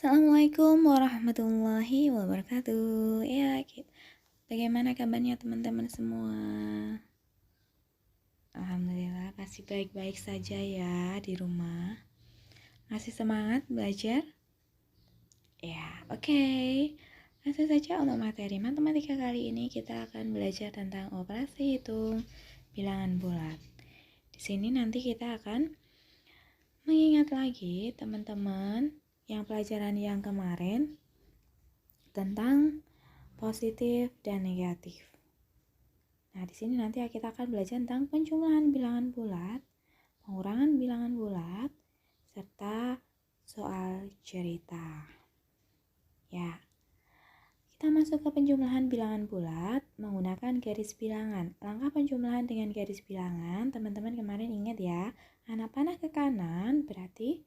Assalamualaikum warahmatullahi wabarakatuh. Bagaimana kabarnya teman-teman semua? Alhamdulillah, pasti baik-baik saja ya di rumah. Masih semangat belajar? Oke. Langsung saja untuk materi matematika kali ini kita akan belajar tentang operasi hitung bilangan bulat. Di sini nanti kita akan mengingat lagi teman-teman yang pelajaran yang kemarin tentang positif dan negatif. Nah, di sini nanti kita akan belajar tentang penjumlahan bilangan bulat, pengurangan bilangan bulat, serta soal cerita. Kita masuk ke penjumlahan bilangan bulat menggunakan garis bilangan. Langkah penjumlahan dengan garis bilangan, teman-teman kemarin ingat ya, anak panah ke kanan berarti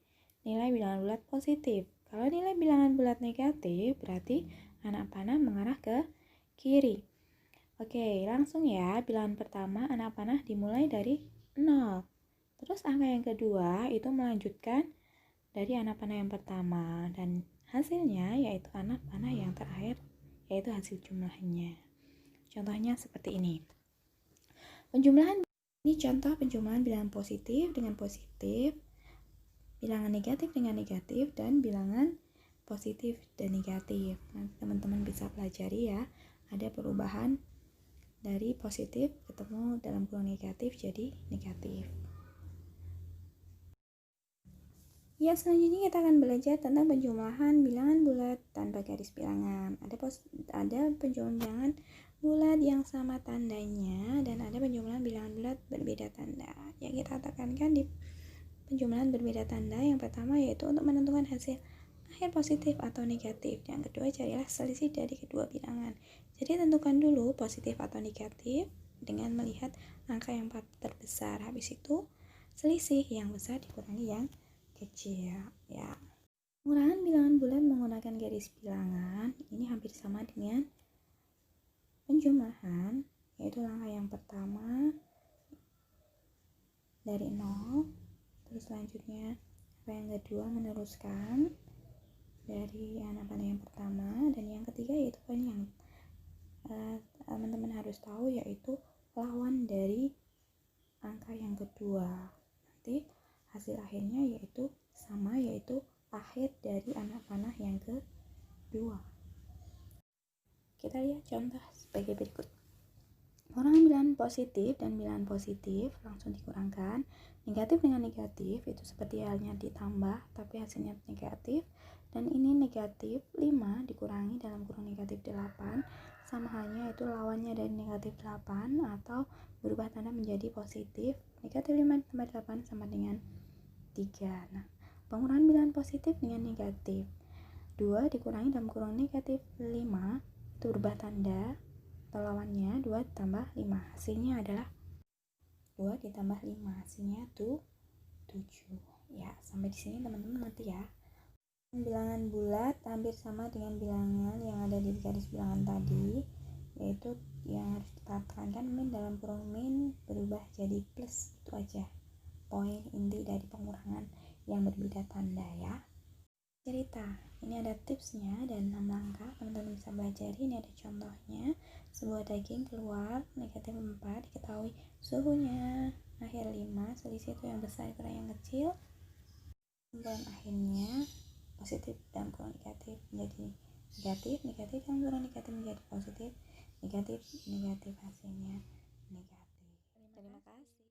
nilai bilangan bulat positif. Kalau nilai bilangan bulat negatif, berarti anak panah mengarah ke kiri. Oke, langsung ya. Bilangan pertama anak panah dimulai dari 0. Terus angka yang kedua itu melanjutkan dari anak panah yang pertama. Dan hasilnya yaitu anak panah yang terakhir, yaitu hasil jumlahnya. Contohnya seperti ini. Ini contoh penjumlahan bilangan positif dengan positif, bilangan negatif dengan negatif, dan bilangan positif dan negatif. Nanti teman-teman bisa pelajari ya, ada perubahan dari positif ketemu dalam kurung negatif jadi negatif. Selanjutnya kita akan belajar tentang penjumlahan bilangan bulat tanpa garis bilangan. Ada penjumlahan bilangan bulat yang sama tandanya dan ada penjumlahan bilangan bulat berbeda tanda. Yang kita tekankan di penjumlahan berbeda tanda yang pertama yaitu untuk menentukan hasil akhir positif atau negatif. Yang kedua, carilah selisih dari kedua bilangan. Jadi tentukan dulu positif atau negatif dengan melihat angka yang terbesar. Habis itu selisih yang besar dikurangi yang kecil ya. Pengurangan bilangan bulat menggunakan garis bilangan ini hampir sama dengan penjumlahan, yaitu langkah yang pertama dari 0, terus selanjutnya langkah yang kedua meneruskan dari anak panah yang pertama, dan yang ketiga yaitu yang teman-teman harus tahu yaitu lawan dari angka yang kedua. Nanti hasil akhirnya yaitu sama, yaitu akhir dari anak panah yang kedua. Kita lihat contoh sebagai berikut. Pengurangan bilangan positif dan bilangan positif langsung dikurangkan. Negatif dengan negatif itu seperti halnya ditambah tapi hasilnya negatif. Dan ini negatif 5 dikurangi dalam kurung negatif 8, sama halnya itu lawannya dari negatif 8 atau berubah tanda menjadi positif. Negatif 5 tambah 8 sama dengan 3. Nah, pengurangan bilangan positif dengan negatif 2 dikurangi dalam kurung negatif 5 itu berubah tanda atau lawannya 2 tambah 5, hasilnya adalah 2 ditambah 5, hasilnya tuh 7 ya. Sampai di sini teman-teman ngerti ya. Bilangan bulat hampir sama dengan bilangan yang ada di garis bilangan tadi, yaitu yang harus kita tekankan min dalam kurung min berubah jadi plus, itu aja poin inti dari pengurangan yang berbeda tanda ya. Cerita, ini ada tipsnya dan 6 langkah teman-teman bisa belajar. Ini ada contohnya, sebuah daging keluar negatif 4, diketahui suhunya akhir 5, selisih itu yang besar kurang yang kecil, kemudian akhirnya positif dalam kurung negatif menjadi negatif, negatif dalam kurung negatif menjadi positif, negatif, negatif, hasilnya negatif. Terima kasih.